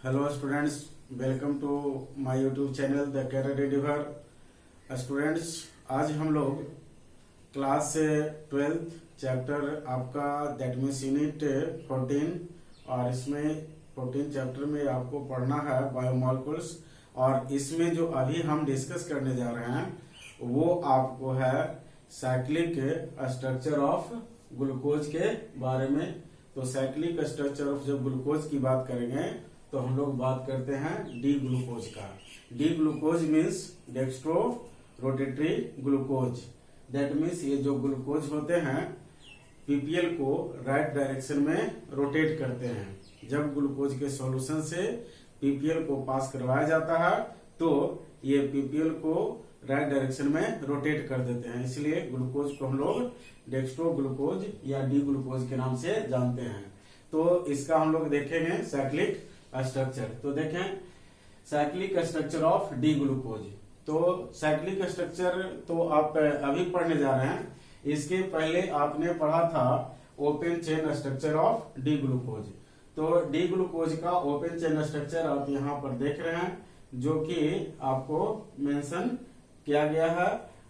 Hello students, welcome to my YouTube channel the career editor. Students, आज हम लोग class 12th chapter आपका that means unit 14 और इसमें 14 चैप्टर में आपको पढ़ना है बायोमोलिक्यूल्स। और इसमें जो अभी हम डिस्कस करने जा रहे हैं वो आपको है साइक्लिक स्ट्रक्चर ऑफ ग्लूकोज के बारे में। तो साइक्लिक स्ट्रक्चर ऑफ जब ग्लूकोज की बात करेंगे तो हम लोग बात करते हैं डी ग्लूकोज का। D glucose means dextro rotatory glucose. That means ये जो ग्लूकोज होते हैं पीपीएल को राइट डायरेक्शन में रोटेट करते हैं। जब ग्लूकोज के सॉल्यूशन से पीपीएल को पास करवाया जाता है तो ये पीपीएल को राइट डायरेक्शन में रोटेट कर देते हैं, इसलिए ग्लूकोज को हम लोग डेक्स्ट्रो ग्लूकोज या डी ग्लूकोज के नाम से जानते हैं। तो इसका हम लोग देखेंगे साइक्लिक स्ट्रक्चर। तो देखें cyclic structure of D glucose. तो साइक्लिक स्ट्रक्चर तो आप अभी पढ़ने जा रहे हैं। इसके पहले आपने पढ़ा था open chain structure of D glucose. तो डी ग्लूकोज का ओपन चेन स्ट्रक्चर आप यहाँ पर देख रहे हैं, जो कि आपको मेंशन किया गया है।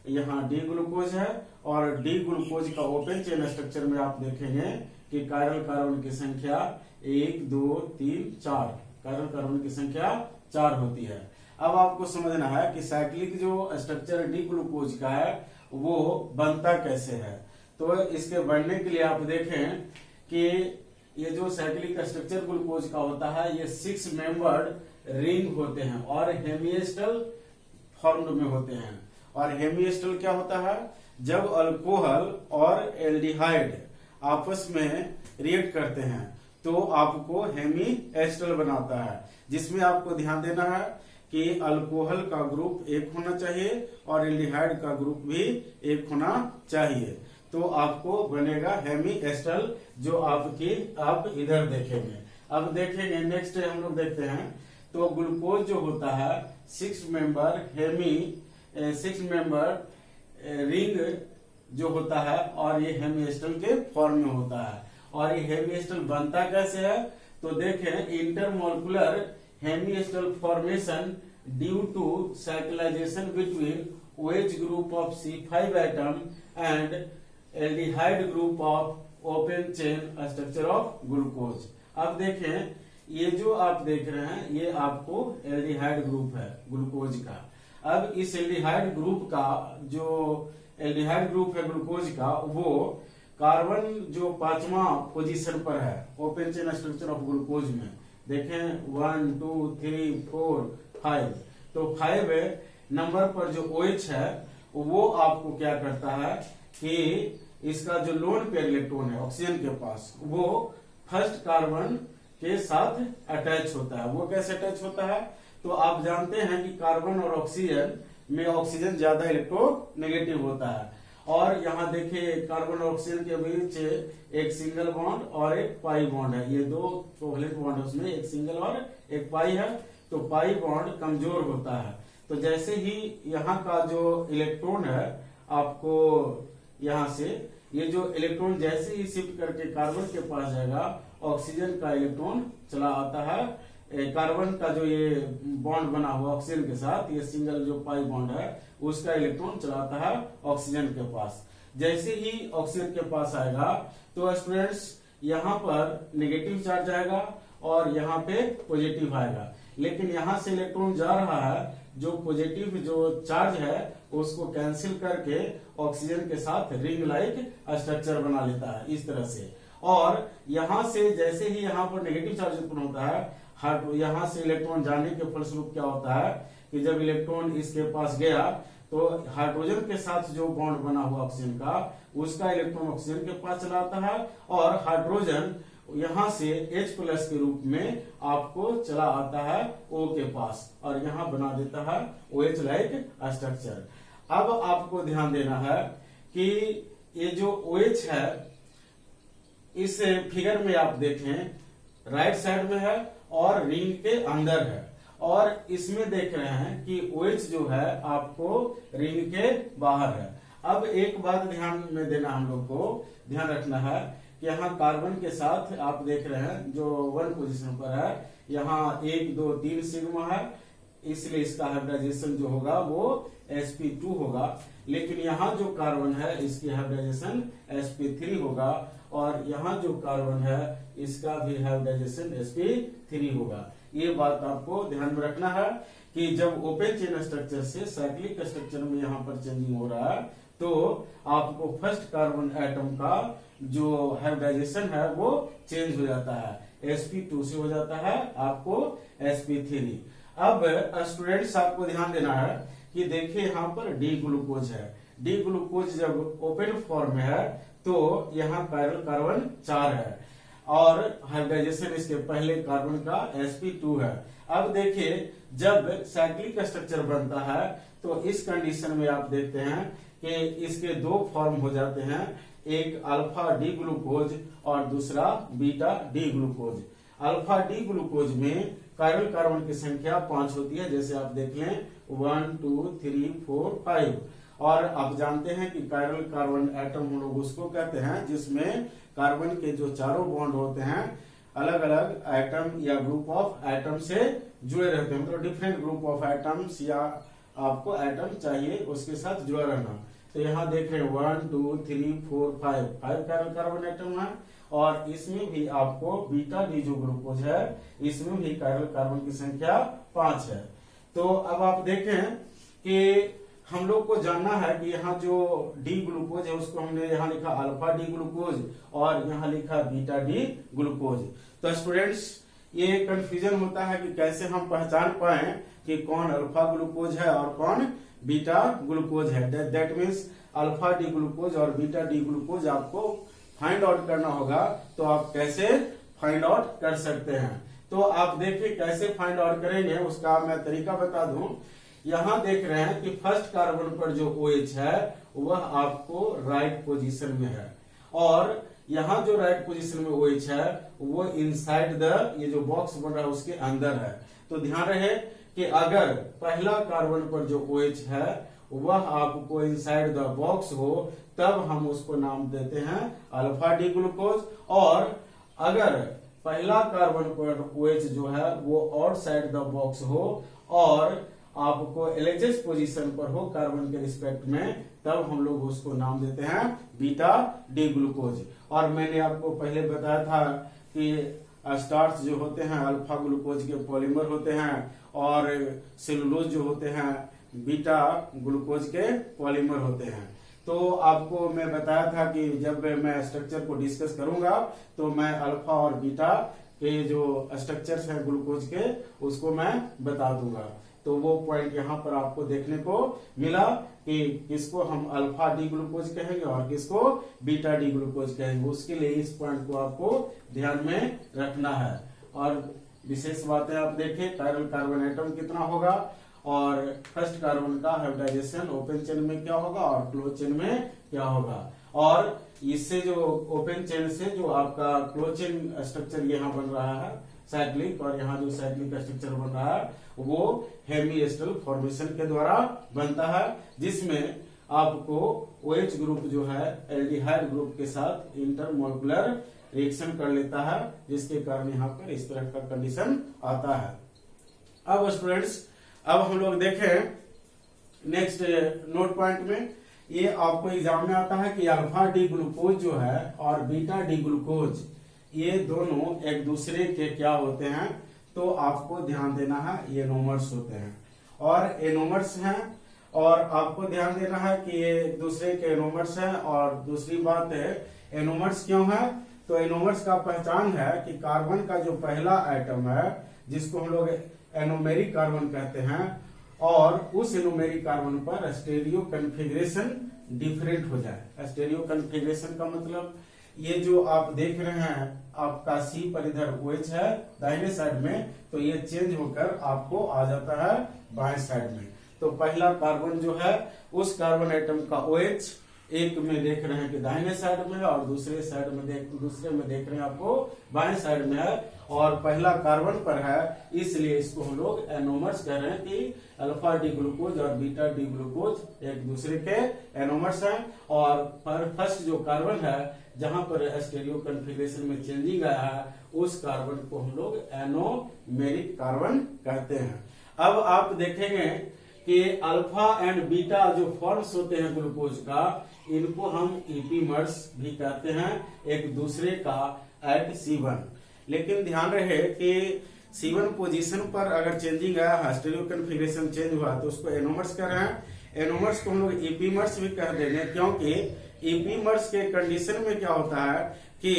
यहाँ डी ग्लूकोज है और डी ग्लूकोज का ओपन चेन स्ट्रक्चर में आप देखेंगे कि कायरल कार्बन की संख्या 1, 2, 3, 4 कायरल कार्बन की संख्या 4 होती है। अब आपको समझना है कि साइक्लिक जो स्ट्रक्चर डी ग्लूकोज का है वो बनता कैसे है। तो इसके बनने के लिए आप देखें कि ये जो साइक्लिक स्ट्रक्चर ग्लूकोज का होता है ये 6 मेंबर्ड रिंग होते हैं और हेमिएस्टल फॉर्म में होते हैं। और हेमिएस्टल क्या होता है? जब अल्कोहल और एल्डिहाइड आपस में रिएक्ट करते हैं तो आपको हेमिएस्टल बनाता है, जिसमें आपको ध्यान देना है कि अल्कोहल का ग्रुप एक होना चाहिए और एल्डिहाइड का ग्रुप भी एक होना चाहिए। तो आपको बनेगा हेमिएस्टल, जो आप इधर देखेंगे। अब देखेंगे नेक्स्ट हम लोग देखते हैं। तो ग्लूकोज जो होता है 6 मेंबर रिंग जो होता है और ये हेमिएस्टल के फॉर्म में होता है। और ये हेमिएस्टल बनता कैसे है? तो देखें intermolecular hemiacetal formation due to cyclisation between OH group of C5 atom and aldehyde group of open chain structure of glucose. अब देखें ये जो आप देख रहे हैं ये आपको एल्डिहाइड ग्रुप है ग्लूकोज का। अब इस एल्डिहाइड ग्रुप का जो एल्डिहाइड ग्रुप है ग्लूकोज का वो कार्बन जो 5वां पोजीशन पर है open chain structure of glucose में। देखें 1, 2, 3, 4, 5। तो 5 नंबर पर जो OH है वो आपको क्या करता है कि इसका जो लोन पेयर इलेक्ट्रॉन है ऑक्सीजन के पास वो फर्स्ट कार्बन के साथ अटैच होता है। वो कैसे अटैच होता है? तो आप जानते हैं कि कार्बन और ऑक्सीजन में ऑक्सीजन ज्यादा इलेक्ट्रोनेगेटिव होता है। और यहाँ देखिए कार्बन और ऑक्सीजन के बीच एक सिंगल बॉन्ड और एक पाई बॉन्ड है। ये 2 कोवलेंट बॉन्ड है, उसमें एक सिंगल और एक पाई है। तो पाई बॉन्ड कमजोर होता है। तो जैसे ही यहाँ का जो इलेक्ट्रॉन है आपको यहाँ से ये जो इलेक्ट्रॉन जैसे ही शिफ्ट करके कार्बन के पास जाएगा ऑक्सीजन का इलेक्ट्रॉन चला आता है। कार्बन का जो ये बॉन्ड बना हुआ ऑक्सीजन के साथ ये सिंगल जो पाई बॉन्ड है उसका इलेक्ट्रॉन चलाता है ऑक्सीजन के पास। जैसे ही ऑक्सीजन के पास आएगा तो स्टूडेंट्स यहाँ पर नेगेटिव चार्ज आएगा और यहाँ पे पॉजिटिव आएगा। लेकिन यहाँ से इलेक्ट्रॉन जा रहा है, जो पॉजिटिव जो चार्ज है उसको कैंसिल करके ऑक्सीजन के साथ रिंग लाइक स्ट्रक्चर बना लेता है इस तरह से। और यहाँ से जैसे ही यहाँ पर नेगेटिव चार्ज उत्पन्न होता है यहाँ से इलेक्ट्रॉन जाने के फलस्वरूप क्या होता है कि जब इलेक्ट्रॉन इसके पास गया तो हाइड्रोजन के साथ जो बॉन्ड बना हुआ ऑक्सीजन का उसका इलेक्ट्रॉन ऑक्सीजन के पास चला आता है और हाइड्रोजन यहाँ से H+ के रूप में आपको चला आता है O के पास और यहाँ बना देता है OH लाइक स्ट्रक्चर। अब आपको ध्यान देना है कि ये जो OH है इस फिगर में आप देखें राइट साइड में है और रिंग के अंदर है। और इसमें देख रहे हैं कि OH जो है आपको रिंग के बाहर है। अब एक बात ध्यान में देना हम लोग को ध्यान रखना है कि यहाँ कार्बन के साथ आप देख रहे हैं जो 1 पोजीशन पर है, यहाँ 1 2 3 सिग्मा है, इसलिए इसका हाइब्रिडाइजेशन जो होगा वो sp2 होगा। लेकिन यहाँ जो कार्बन है इसकी हाइब्रिडाइजेशन sp3 होगा, और यहाँ जो कार्बन है इसका भी हाइब्रिडाइजेशन sp3 होगा। ये बात आपको ध्यान में रखना है कि जब ओपन चेन स्ट्रक्चर से साइक्लिक स्ट्रक्चर में यहाँ पर चेंजिंग हो रहा है तो आपको फर्स्ट कार्बन एटम का जो हाइब्रिडाइजेशन है वो चेंज हो जाता है, sp2 से हो जाता है आपको sp3। अब स्टूडेंट्स आपको ध्यान देना है कि देखिए यहाँ पर डी ग्लूकोज है, डी ग्लूकोज जब ओपन फॉर्म में है तो यहाँ कायरल कार्बन 4 है और हाइब्रिडाइजेशन इसके पहले कार्बन का sp2 है। अब देखिए जब साइक्लिक स्ट्रक्चर बनता है तो इस कंडीशन में आप देखते हैं कि इसके 2 फॉर्म हो जाते हैं, एक अल्फा डी ग्लूकोज और दूसरा beta D glucose. Alpha D glucose में कायरल कार्बन की संख्या 5 होती है, जैसे आप देख लें 1 2 3 4 5। और आप जानते हैं कि कायरल कार्बन एटम हम लोग उसको कहते हैं जिसमें कार्बन के जो चारों बॉन्ड होते हैं अलग अलग एटम या ग्रुप ऑफ एटम से जुड़े रहते हैं, मतलब डिफरेंट ग्रुप ऑफ एटम्स या आपको एटम चाहिए उसके साथ जुड़ा रहना। तो यहाँ देख रहे हैं 1 2 3 4 5 कायरल कार्बन एटम है, और इसमें भी आपको बीटा डी जो ग्लूकोज है इसमें भी कायरल कार्बन की संख्या 5 है। तो अब आप देखें कि हम लोग को जानना है कि यहाँ जो डी ग्लूकोज है उसको हमने यहाँ लिखा अल्फा डी ग्लूकोज और यहाँ लिखा बीटा डी ग्लूकोज। तो स्टूडेंट्स ये कंफ्यूजन होता है कि कैसे हम पहचान पाए कि कौन अल्फा ग्लूकोज है और कौन बीटा ग्लूकोज है। That means alpha D glucose और बीटा डी ग्लूकोज आपको फाइंड आउट करना होगा। तो आप कैसे फाइंड आउट कर सकते हैं, तो आप देखिए कैसे फाइंड आउट करेंगे उसका मैं तरीका बता दूं। यहाँ देख रहे हैं कि फर्स्ट कार्बन पर जो OH है वह आपको राइट पोजीशन में है, और यहाँ जो राइट पोजीशन में OH है वो इनसाइड द ये जो बॉक्स बन रहा है उसके अंदर है। तो ध्यान रहे कि अगर पहला कार्बन पर जो OH है वह आपको इनसाइड द बॉक्स हो तब हम उसको नाम देते हैं अल्फा डी ग्लूकोज, और अगर पहला कार्बन पर OH जो है वो आउटसाइड द बॉक्स हो और आपको LHS पोजीशन पर हो कार्बन के रिस्पेक्ट में, तब हम लोग उसको नाम देते हैं बीटा डी ग्लूकोज। और मैंने आपको पहले बताया था कि स्टार्च जो होते हैं अल्फा ग्लूकोज के पॉलीमर होते हैं और सेलुलोज जो होते हैं बीटा ग्लूकोज के पॉलीमर होते हैं। तो आपको मैं बताया था कि जब मैं स्ट्रक्चर को डिस्कस करूंगा तो मैं अल्फा और बीटा के जो स्ट्रक्चर्स हैं ग्लूकोज के उसको मैं बता दूंगा। तो वो पॉइंट यहाँ पर आपको देखने को मिला कि किसको हम अल्फा डी ग्लूकोज कहेंगे और किसको बीटा डी ग्लूकोज कहेंगे। उसके लिए इस पॉइंट को आपको ध्यान में रखना है। और विशेष बातें आप देखें, कायरल कार्बन एटम कितना होगा और फर्स्ट कार्बन का हाइब्रिडाइजेशन ओपन चेन में क्या होगा और क्लोज चेन में क्या होगा, और इससे जो ओपन चेन से जो आपका क्लोज चेन स्ट्रक्चर यहाँ बन रहा है साइक्लिक, और यहाँ जो साइक्लिक स्ट्रक्चर बन रहा है वो हेमीएस्टल फॉर्मेशन के द्वारा बनता है, जिसमें आपको OH ग्रुप जो है एल्डिहाइड ग्रुप के साथ इंटरमोलिकुलर रिएक्शन कर लेता है, जिसके कारण यहाँ पर इस तरह का कंडीशन आता है। अब स्टूडेंट्स अब हम लोग देखें नेक्स्ट नोट पॉइंट में, ये आपको एग्जाम में आता है कि अल्फा डी ग्लूकोज जो है और बीटा डी ग्लूकोज ये दोनों एक दूसरे के क्या होते हैं, तो आपको ध्यान देना है ये एनोमर्स होते हैं और एनोमर्स हैं, और आपको ध्यान देना है कि ये एक दूसरे के एनोमर्स हैं। और दूसरी बात है एनोमर्स क्यों है, तो एनोमर्स का पहचान है कि कार्बन का जो पहला एटम है जिसको हम लोग एनोमेरिक कार्बन कहते हैं, और उस एनोमेरिक कार्बन पर स्टेरियो कन्फिग्रेशन डिफरेंट हो जाए। स्टेरियो कन्फिग्रेशन का मतलब ये जो आप देख रहे हैं आपका C पर इधर OH है दाहिने साइड में, तो ये चेंज होकर आपको आ जाता है बाएं साइड में। तो पहला कार्बन जो है उस कार्बन एटम का OH एक में देख रहे हैं कि दाहिने साइड में है और दूसरे में देख रहे हैं आपको बाएं साइड में है, और पहला कार्बन पर है, इसलिए इसको हम लोग एनोमर्स कह रहे हैं कि अल्फा डी ग्लूकोज और बीटा डी ग्लूकोज एक दूसरे के एनोमर्स हैं। और फर्स्ट जो कार्बन है जहां पर स्टेरियो कॉन्फ़िगरेशन में चेंजिंग आया है उस कार्बन को हम लोग एनोमेरिक कार्बन कहते हैं। अब आप देखेंगे कि अल्फा एंड बीटा जो फॉर्म्स होते हैं ग्लूकोज का, इनको हम ईपीमर्स भी कहते हैं एक दूसरे का एट C1। लेकिन ध्यान रहे कि C1 पोजीशन पर अगर चेंजिंग आया है, स्टेरियो कॉन्फ़िगरेशन चेंज हुआ तो उसको एनोमर्स कर रहे हैं। एनोमर्स को हम लोग ईपीमर्स भी कह देंगे, क्योंकि ईपीमर्स के कंडीशन में क्या होता है कि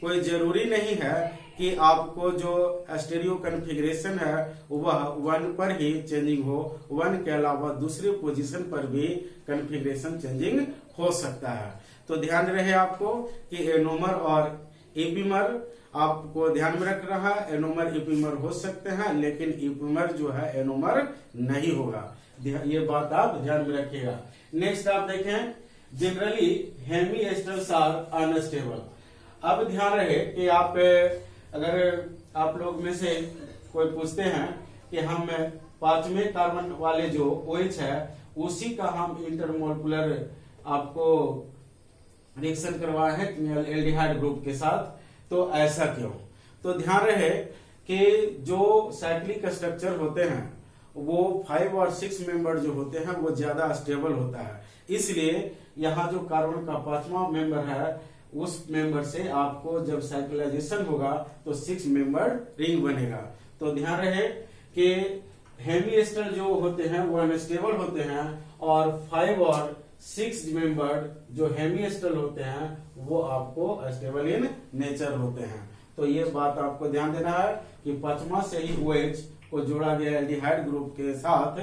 कोई जरूरी नहीं है कि आपको जो स्टेरियो कॉन्फ़िगरेशन है वह 1 पर ही चेंजिंग हो, 1 के अलावा दूसरे पोजीशन पर भी कॉन्फ़िगरेशन चेंजिंग हो सकता है। तो ध्यान रहे आपको कि एनोमर और ईपीमर आपको ध्यान में रख रहा है। एनोमर ईपीमर हो सकते हैं, लेकिन ईपीमर जो है एनोमर नहीं होगा, ये बात आप ध्यान में रखिएगा। नेक्स्ट आप देखें, generally hemi esters are unstable. अब ध्यान रहे कि अगर आप लोग में से कोई पूछते हैं कि हम 5वें कार्बन वाले जो OH है उसी का हम इंटरमोलिकुलर आपको रिएक्शन करवाए हैं एल्डिहाइड ग्रुप के साथ, तो ऐसा क्यों? तो ध्यान रहे कि जो साइक्लिक स्ट्रक्चर होते हैं वो 5 और 6 मेंबर जो होते हैं वो ज्यादा स्टेबल होता है, इसलिए यहाँ जो कार्बन का 5वां मेंबर है उस मेंबर से आपको जब साइक्लाइजेशन होगा तो 6 मेंबर रिंग बनेगा। तो ध्यान रहे कि हेमी एस्टर जो होते हैं वो अनस्टेबल होते हैं और 5 और 6 मेंबर जो हेमी एस्टर होते हैं वो आपको स्टेबल इन नेचर होते हैं। तो ये बात आपको ध्यान देना है कि 5वां से ही OH को जोड़ा गया एल्डिहाइड ग्रुप के साथ,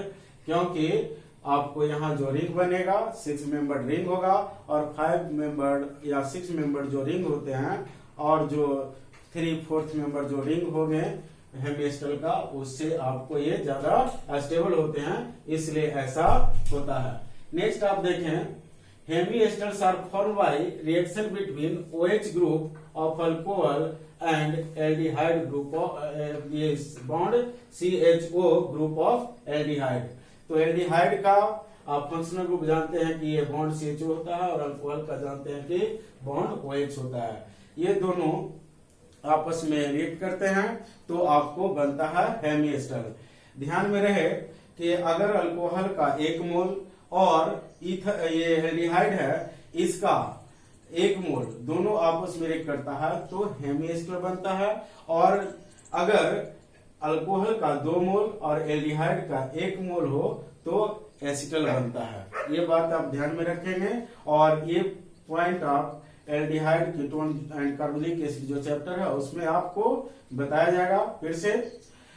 क्योंकि आपको यहाँ जो रिंग बनेगा 6 मेंबर रिंग होगा और 5 मेंबर या 6 मेंबर जो रिंग होते हैं और जो 3/4 मेंबर जो रिंग होंगे हेमिएस्टल का, उससे आपको ये ज्यादा स्टेबल होते हैं, इसलिए ऐसा होता है। नेक्स्ट आप देखें, hemiacetals are form by reaction between OH group of alcohol and aldehyde group of bond CHO group of aldehyde. तो एल्डिहाइड का आप फंक्शनल ग्रुप जानते हैं कि ये बॉन्ड CHO होता है और अल्कोहल का जानते हैं कि बॉन्ड OH होता है। ये दोनों आपस में रिएक्ट करते हैं तो आपको बनता है हेमिएस्टर। ध्यान में रहे कि अगर अल्कोहल का 1 मोल और ये एल्डिहाइड है इसका 1 मोल दोनों आपस में रिएक्ट करता है तो हेमिएस्टर बनता है, और अगर अल्कोहल का 2 मोल और एल्डिहाइड का 1 मोल हो तो एसिटल बनता है। ये बात आप ध्यान में रखेंगे और ये पॉइंट आप aldehyde ketone and carbonic acid जो चैप्टर है उसमें आपको बताया जाएगा फिर से।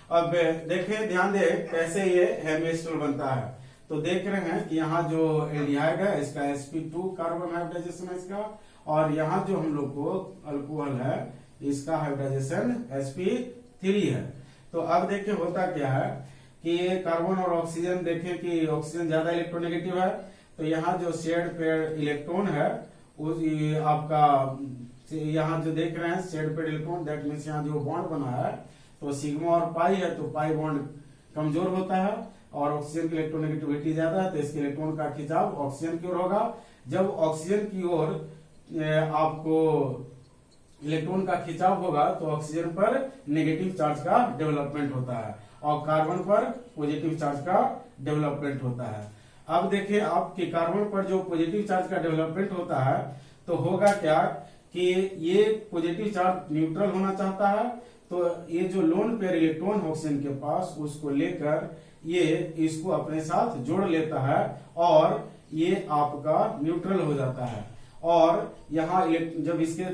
अब देखें, ध्यान दें कैसे ये हेमिएस्टर बनता है। तो देख रहे हैं कि यहाँ जो एल्डिहाइड है इसका sp2 कार्बन हाइब्रिडाइजेशन है इसका, और यहाँ जो हम लोग को अल्कोहल है इसका हाइब्रिडाइजेशन sp3 है। तो अब देखिए होता क्या है कि ये कार्बन और ऑक्सीजन, देखें कि ऑक्सीजन ज्यादा इलेक्ट्रोनेगेटिव है, तो यहाँ जो शेड पेयर इलेक्ट्रॉन है उस आपका यहाँ जो देख रहे हैं shared pair electron, that means यहाँ जो बॉन्ड बना है तो सिग्मा और पाई है, तो पाई बॉन्ड कमजोर होता है और ऑक्सीजन की इलेक्ट्रोनेगेटिविटी ज्यादा है, तो इसके इलेक्ट्रॉन का खिंचाव ऑक्सीजन की ओर होगा। जब ऑक्सीजन की ओर आपको इलेक्ट्रॉन का खिंचाव होगा तो ऑक्सीजन पर नेगेटिव चार्ज का डेवलपमेंट होता है और कार्बन पर पॉजिटिव चार्ज का डेवलपमेंट होता है। अब देखिए आपके कार्बन पर जो पॉजिटिव चार्ज का डेवलपमेंट होता है तो होगा क्या कि ये पॉजिटिव चार्ज न्यूट्रल होना चाहता है, तो ये जो लोन पेयर इलेक्ट्रॉन ऑक्सीजन के पास उसको लेकर ये इसको अपने साथ जोड़ लेता है और ये आपका न्यूट्रल हो जाता है। और यहाँ जब जब इसका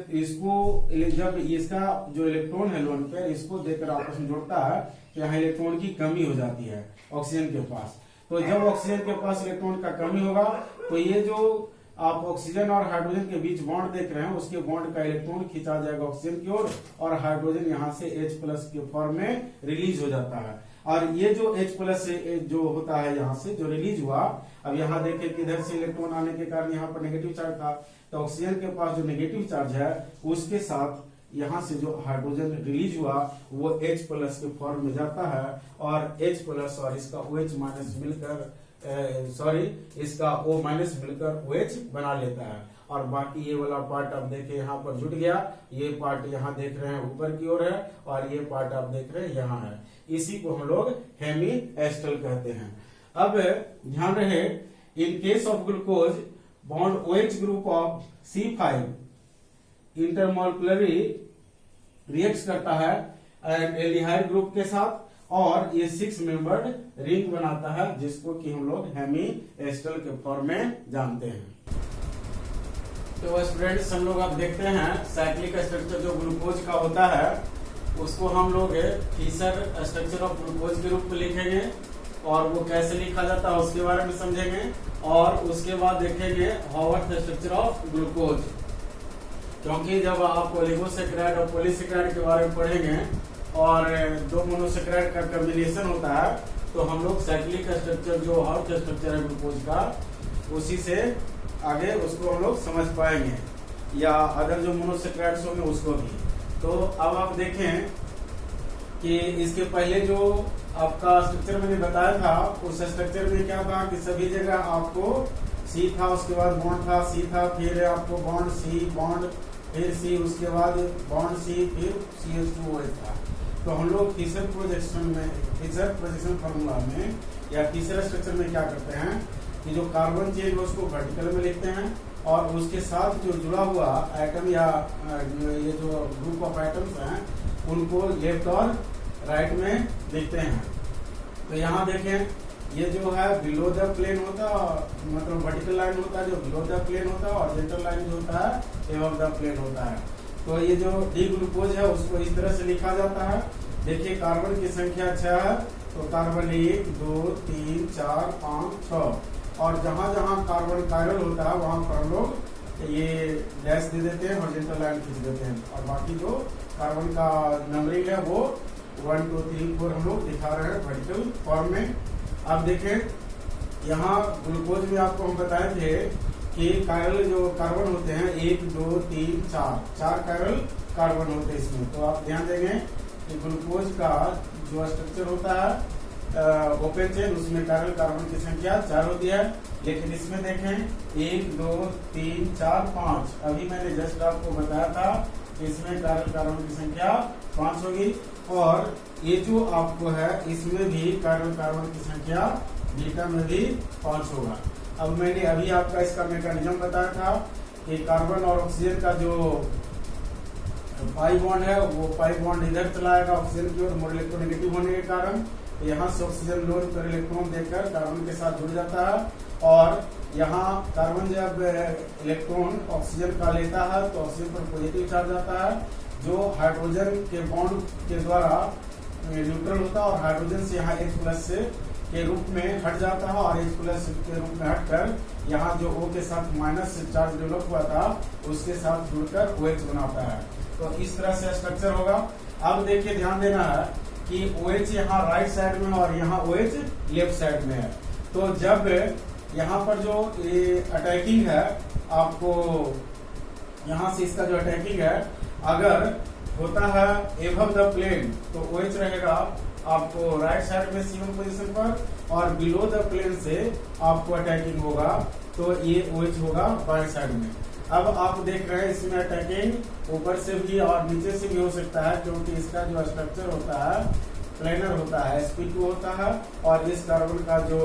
जो इलेक्ट्रॉन है लोन पेयर इसको देकर आपस में जोड़ता है तो यहाँ इलेक्ट्रॉन की कमी हो जाती है ऑक्सीजन के पास। तो जब ऑक्सीजन के पास इलेक्ट्रॉन का कमी होगा तो ये जो आप ऑक्सीजन और हाइड्रोजन के बीच बॉन्ड देख रहे हैं उसके बॉन्ड का इलेक्ट्रॉन खींचा जाएगा ऑक्सीजन की ओर और हाइड्रोजन यहाँ से H+ के फॉर्म में रिलीज हो जाता है। और ये जो H+ जो होता है यहाँ से जो रिलीज हुआ, अब यहाँ देखें कि इधर से इलेक्ट्रॉन आने के कारण यहाँ पर नेगेटिव चार्ज था, तो ऑक्सीजन के पास जो नेगेटिव चार्ज है उसके साथ यहाँ से जो हाइड्रोजन रिलीज हुआ वो H+ के फॉर्म में जाता है और H+ और इसका OH- मिलकर इसका O- मिलकर OH बना लेता है और बाकी ये वाला पार्ट आप देखिए यहाँ पर जुड़ गया, ये पार्ट यहाँ देख रहे हैं ऊपर की ओर है और ये पार्ट आप देख रहे हैं यहाँ है, इसी को हम लोग हेमिएस्टल कहते हैं। अब ध्यान रहे, in case of glucose bond OH group of C5 intermolecularly react करता है एल्डिहाइड ग्रुप के साथ और ये 6 मेंबर्ड रिंग बनाता है, जिसको कि हम लोग हेमिएस्टल के फॉर्म में जानते हैं। तो स्टूडेंट्स, हम लोग अब देखते हैं साइक्लिक स्ट्रक्चर जो ग्लूकोज का होता है उसको हम लोग फिशर स्ट्रक्चर ऑफ ग्लूकोज के रूप में लिखेंगे और वो कैसे लिखा जाता है उसके बारे में समझेंगे और उसके बाद देखेंगे हावर्थ स्ट्रक्चर ऑफ ग्लूकोज, क्योंकि जब आप ओलिगोसैकेराइड और पॉलीसैकेराइड के बारे में पढ़ेंगे और 2 मोनोसैकेराइड का कॉम्बिनेशन होता है तो हम लोग साइक्लिक स्ट्रक्चर जो हावर्थ स्ट्रक्चर है ग्लूकोज का उसी से आगे उसको हम लोग समझ पाएंगे, या अदर जो मोनोसैकेराइड्स होंगे उसको भी। तो अब आप देखें कि इसके पहले जो आपका स्ट्रक्चर मैंने बताया था उस स्ट्रक्चर में क्या था कि सभी जगह आपको C था, उसके बाद बॉन्ड था, C था, फिर आपको बॉन्ड C, बॉन्ड फिर C, उसके बाद बॉन्ड C, फिर CH2OH था। तो हम लोग फिशर प्रोजेक्शन फार्मूला में या फिशर स्ट्रक्चर में क्या करते हैं कि जो कार्बन चेन है उसको वर्टिकल में लिखते हैं और उसके साथ जो जुड़ा हुआ एटम या ये जो ग्रुप ऑफ एटम्स हैं उनको लेफ्ट और राइट में लिखते हैं। तो यहाँ देखें ये जो है बिलो द प्लेन होता है, मतलब वर्टिकल लाइन होता है जो बिलो द प्लेन होता है और हॉरिजॉन्टल लाइन जो होता है एबव द प्लेन होता है। तो ये जो डी ग्लूकोज है उसको इस तरह से लिखा जाता है। देखिए कार्बन की संख्या 6 है तो कार्बन 1, 2, 3, 4, 5, 6 और जहां जहां कार्बन कायरल होता है वहां पर हम लोग ये डैश दे देते हैं, हॉरिजॉन्टल लाइन खींच देते हैं और बाकी जो कार्बन का नंबरिंग है वो 1, 2, 3, 4 हम लोग दिखा रहे हैं वर्टिकल फॉर्म में। अब देखें यहाँ ग्लूकोज में आपको हम बताए थे कि कायरल जो कार्बन होते हैं 1, 2, 3, 4 कायरल कार्बन होते हैं इसमें। तो आप ध्यान देंगे कि ग्लूकोज का जो स्ट्रक्चर होता है ओपन चेन उसमें कायरल कार्बन की संख्या 4 होती है, लेकिन इसमें देखें 1, 2, 3, 4, 5 अभी मैंने जस्ट आपको बताया था कि इसमें कायरल कार्बन की संख्या 5 होगी और ये जो आपको है इसमें भी कायरल कार्बन की संख्या बीटा में भी 5 होगा। अब मैंने अभी आपका इसका मैकेनिज्म बताया था कि कार्बन और ऑक्सीजन का जो पाई बॉन्ड है वो पाई बॉन्ड इधर चलाएगा ऑक्सीजन की ओर मोर इलेक्ट्रोनेगेटिव होने के कारण, तो यहाँ से ऑक्सीजन लोन पर इलेक्ट्रॉन देकर कार्बन के साथ जुड़ जाता है और यहाँ कार्बन जब इलेक्ट्रॉन ऑक्सीजन का लेता है तो ऑक्सीजन पर पॉजिटिव चार्ज आता है जो हाइड्रोजन के बॉन्ड के द्वारा न्यूट्रल होता है और हाइड्रोजन से यहाँ H+ के रूप में हट जाता है और H+ के रूप में हटकर यहाँ जो O के साथ माइनस चार्ज डेवलप हुआ था उसके साथ जुड़कर OH बनाता है। तो इस तरह से स्ट्रक्चर होगा। अब देखिए ध्यान देना है कि OH यहाँ राइट साइड में और यहाँ OH लेफ्ट साइड में है। तो जब यहाँ पर जो ये अटैकिंग है आपको यहाँ से इसका जो अटैकिंग है अगर होता है एबव द प्लेन तो OH रहेगा आपको राइट साइड में C1 पोजीशन पर और बिलो द प्लेन से आपको अटैकिंग होगा तो ये OH होगा बाएं साइड में। अब आप देख रहे हैं इसमें अटैकिंग ऊपर से भी और नीचे से भी हो सकता है क्योंकि इसका जो स्ट्रक्चर होता है प्लेनर होता है, sp2 होता है और इस कार्बन का जो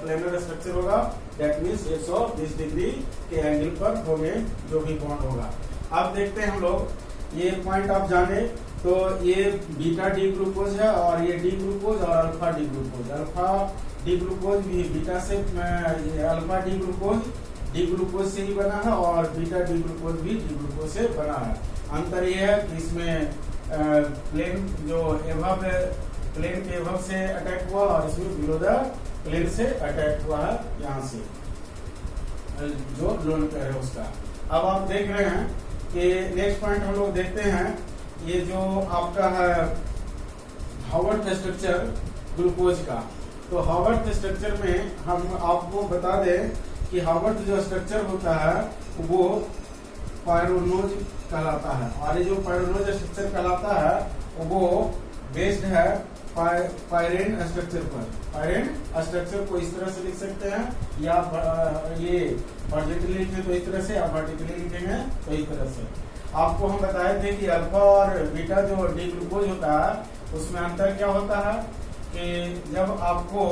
प्लेनर स्ट्रक्चर होगा दैट मीन्स 120 डिग्री के एंगल पर होंगे जो भी बॉन्ड होगा। अब देखते हैं हम लोग ये पॉइंट आप जाने तो ये बीटा डी ग्लूकोज है और ये डी ग्लूकोज और alpha D glucose. Alpha D glucose भी बीटा से अल्फा डी ग्लूकोज से ही बना है और बीटा डी ग्लूकोज भी डी ग्लूकोज से बना है। अंतर यह है कि इसमें प्लेन जो एबव प्लेन के एबव से अटैक हुआ और इसमें बिलो द प्लेन से अटैक हुआ है यहाँ से जो लोन पेयर है उसका। अब आप देख रहे हैं कि नेक्स्ट पॉइंट हम लोग देखते हैं ये जो आपका है हावर्थ स्ट्रक्चर ग्लूकोज का। तो हावर्थ स्ट्रक्चर में हम आपको बता दें कि हावर्थ जो स्ट्रक्चर होता है वो पायरोनोज कहलाता है और ये जो पायरोनोज स्ट्रक्चर कहलाता है वो बेस्ड है पायरेन स्ट्रक्चर पर। पायरेन स्ट्रक्चर को इस तरह से लिख सकते हैं, या ये वर्टिकली लिखें तो इस तरह से, या वर्टिकली लिखेंगे तो इस तरह से। आपको हम बताए थे कि अल्फा और बीटा जो डी ग्लूकोज होता है उसमें अंतर क्या होता है कि जब आपको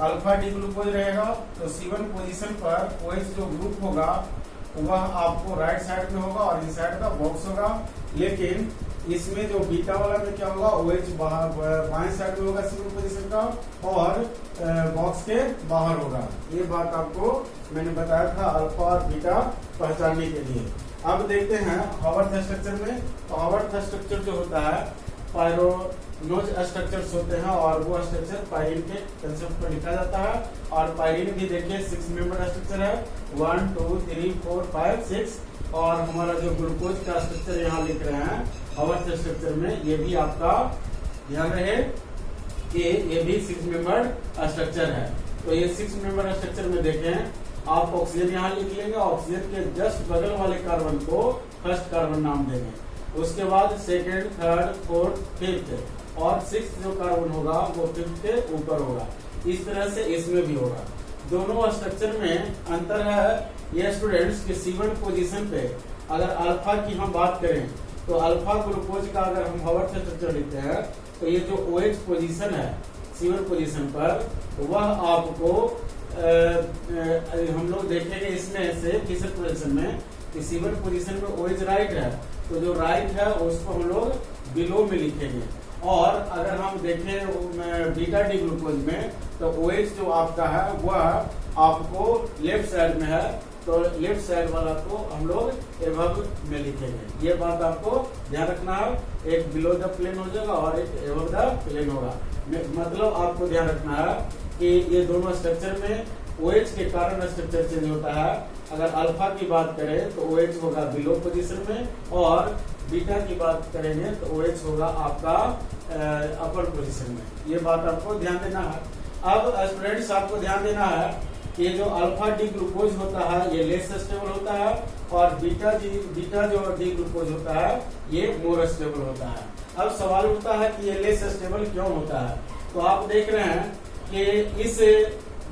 अल्फा डी ग्लूकोज रहेगा तो C1 पोजीशन पर OH जो ग्रुप होगा वह आपको राइट साइड में होगा और इनसाइड का बॉक्स होगा, लेकिन इसमें जो बीटा वाला में क्या होगा, OH बाएं साइड में होगा C1 पोजीशन का और बॉक्स के बाहर होगा। ये बात आपको मैंने बताया था अल्फा और बीटा पहचानने के लिए। अब देखते हैं हावर्थ स्ट्रक्चर में। तो हावर्थ स्ट्रक्चर जो होता है पायरोनोज स्ट्रक्चर्स होते हैं और वो स्ट्रक्चर पायरीन के कंसेप्ट पर लिखा जाता है। और पायरीन भी देखिए 6 मेंबर स्ट्रक्चर है, 1 2 3 4 5 6। और हमारा जो ग्लूकोज का स्ट्रक्चर यहाँ लिख रहे हैं हावर्थ स्ट्रक्चर में, ये भी आपका ध्यान रहे कि ये भी 6 मेंबर स्ट्रक्चर है। तो ये 6 मेंबर स्ट्रक्चर में देखें आप ऑक्सीजन यहाँ लिख लेंगे, ऑक्सीजन के जस्ट बगल वाले कार्बन को फर्स्ट कार्बन नाम देंगे, उसके बाद सेकेंड, थर्ड, फोर्थ, फिफ्थ और सिक्स्थ जो कार्बन होगा वो फिफ्थ के ऊपर होगा। इस तरह से इसमें भी होगा। दोनों स्ट्रक्चर में अंतर है ये स्टूडेंट्स के C1 पोजीशन पे अगर अल्फा की हम बात करें तो अल्फा ग्लूकोज का अगर हम हावर्थ स्ट्रक्चर लिखते हैं तो ये जो OH पोजीशन है C1 पोजीशन पर वह आपको हम लोग देखेंगे इसमें से तीसरे पोजीशन में कि C1 पोजीशन में OH राइट है, तो जो राइट है उसको हम लोग बिलो में लिखेंगे। और अगर हम देखें बीटा डी ग्लूकोज में तो OH जो आपका है वह आपको लेफ्ट साइड में है, तो लेफ्ट साइड वाला को हम लोग एबव में लिखेंगे। ये बात आपको ध्यान रखना है, एक बिलो द प्लेन हो जाएगा और एक एबव द प्लेन होगा। मतलब आपको ध्यान रखना है कि ये दोनों स्ट्रक्चर में OH के कारण स्ट्रक्चर चेंज होता है। अगर अल्फा की बात करें तो OH होगा बिलो पोजीशन में और बीटा की बात करेंगे तो OH होगा आपका अपर पोजीशन में। ये बात आपको ध्यान देना है। अब स्टूडेंट्स आपको ध्यान देना है कि जो अल्फा डी ग्लूकोज होता है ये लेस स्टेबल होता है और बीटा जो डी ग्लूकोज होता है ये मोर स्टेबल होता है। अब सवाल उठता है कि ये लेस स्टेबल क्यों होता है। तो आप देख रहे हैं कि इस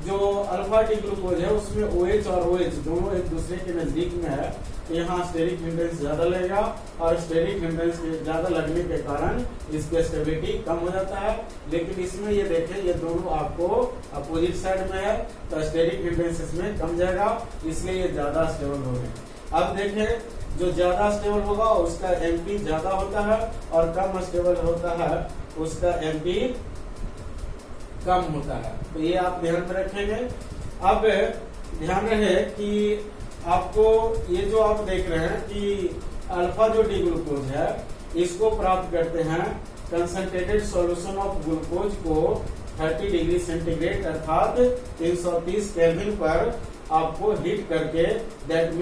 जो अल्फा डी ग्लूकोज है उसमें OH और OH दोनों एक दूसरे के नजदीक में है, तो यहाँ स्टेरिक हिंड्रेंस ज्यादा लगेगा और स्टेरिक हिंड्रेंस ज्यादा लगने के कारण इसकी स्टेबिलिटी कम हो जाता है। लेकिन इसमें ये देखें ये दोनों आपको अपोजिट साइड में है तो स्टेरिक हिंड्रेंस इसमें कम जाएगा, इसलिए ये ज्यादा स्टेबल हो गए। अब देखें जो ज्यादा स्टेबल होगा उसका MP ज्यादा होता है और कम स्टेबल होता है उसका MP कम होता है। तो ये आप ध्यान में रखेंगे। अब ध्यान रहे कि आपको ये जो आप देख रहे हैं कि अल्फा जो डी ग्लूकोज है इसको प्राप्त करते हैं कंसंट्रेटेड सॉल्यूशन ऑफ ग्लूकोज को 30 डिग्री सेंटीग्रेड अर्थात 330 केल्विन पर आपको हीट करके दैट